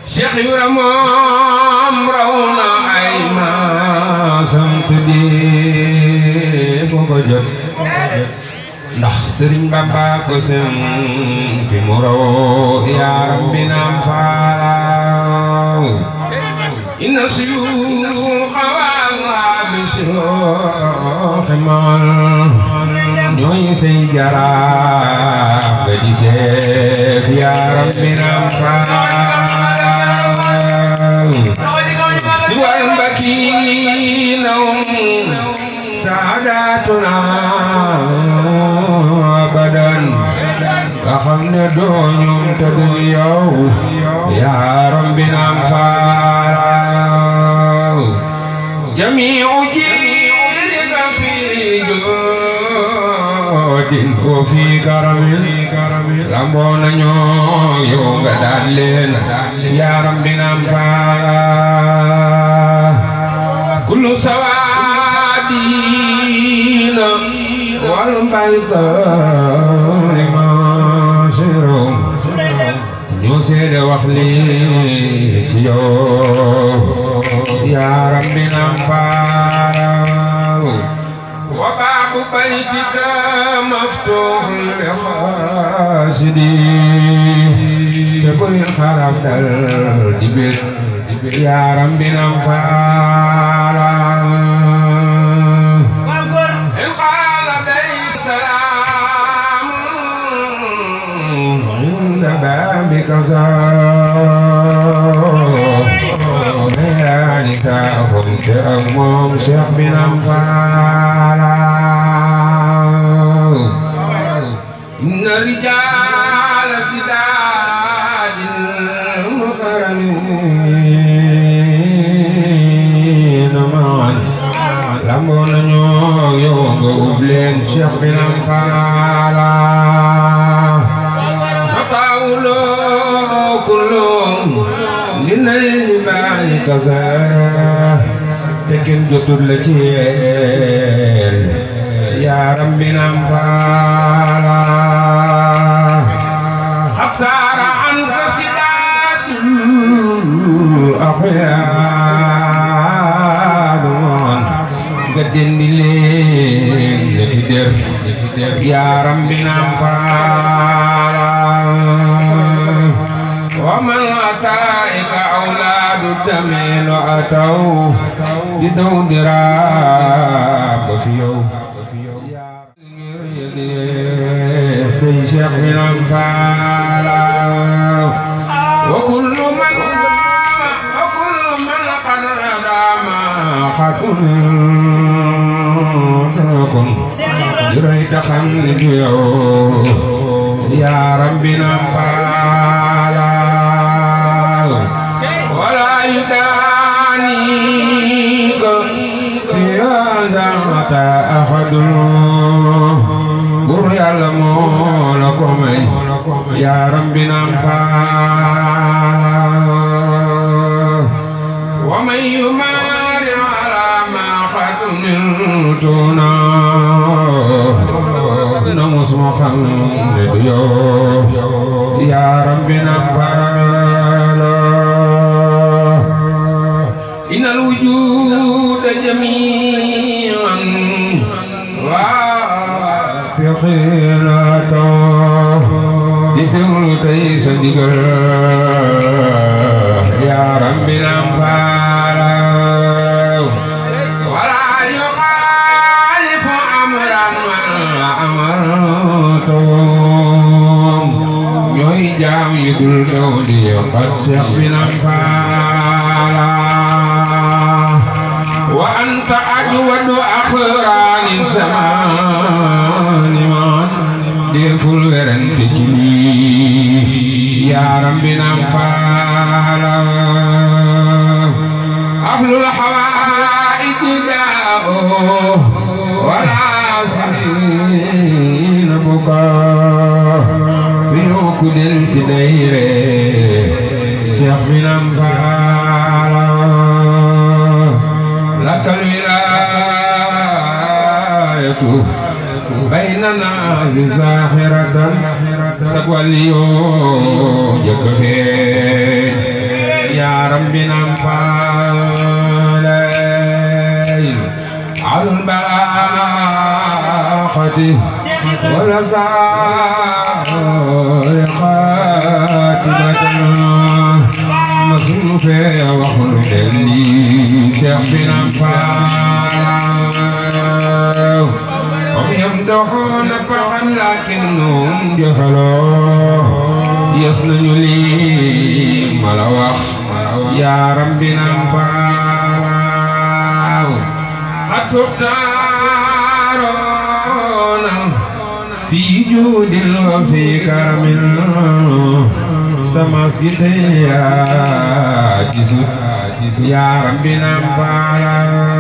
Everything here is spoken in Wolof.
Cheikh Ibra moom raw na ay maasam tuddi foo ko jot ndax Sëriñ Bamba ko sem fi mu raw yaaram bi naam faalaw inna suyuuxa wal bishooxi mal ñooy say jaraaf ga di seef yaaram bi naam faalaw siwal mbakiinahum saadatuna abadan nga xam ne doo ñoom te du yow yaaram bi naam faalaw jamiu jiilika fi joodin wa fi karamin lamboo nañoo yow nga daan leen yaaram bi naam faalaw kullu sawaadina wal baydaani maasirum ñu seede wax li ci yow yaaram bi naam faalaw wa baabu baytika maftuuhun li xaasidi te kuy xaraf dal di bét yaaram bi naam faalaw in qaala day salaam inda baabika yaani saa fonte ak moom Cheikh bi naam faalaw inna rijaala sidaadin mukarramiin maan lamboo nañoo yow nga ub leen Cheikh bi naam faalaw nataawuloo kulloom li nay li bàyyi kasa te kenn jotul la ci yéen yaaram bi naam faalaw xat saara an ka sidaatin axyaadu moon nga dendi leen ne ti der yaaram bi naam faalaw wa man ataa'ika awlaadu damilu ataw di daw diraab ba fi yow tey Cheikh bi naam faalaw wa kullu man qad rama xatun kon di roy taxam ni du yow yaaram bi naam faalaw wala yudaaniika fi azamata ahadun bur yàlla moo la ko may yaaram bi naam faalaw wa man yumaari ala ma xaduniltuna na musuma xam ne du yow yaaram bi naam faalaw inal wujuuda jamii'an fi xilaatoo di déglu tey sa ndigal yaaram bi naam faalaw wala yuxaalifu amran man amartum ñooy jaam yi dul daw di yokkat Cheikh bi naam faalaw wa anta ajwadu axraani zamaani man deful werante ci lii yaaram bi naam faalaw ahlul hawaa'ij daa'oo wala samiina bukaa fi ku del si dayre Cheikh bi naam faalaw lakal wilaayatu baynana zaaxiratan sag wàlli yoo jëkk feeñ فعلي على البلاغة والأزار خاتمة مصنوف وخلد لي شيخ بن أنفال هم يمدحون فخا لكنهم جهلوا يصنع لي ملوخ يا ربنا أنفال قد تختارون في جود وفي كرم سماسكتي يا جسد يا ربنا أنفال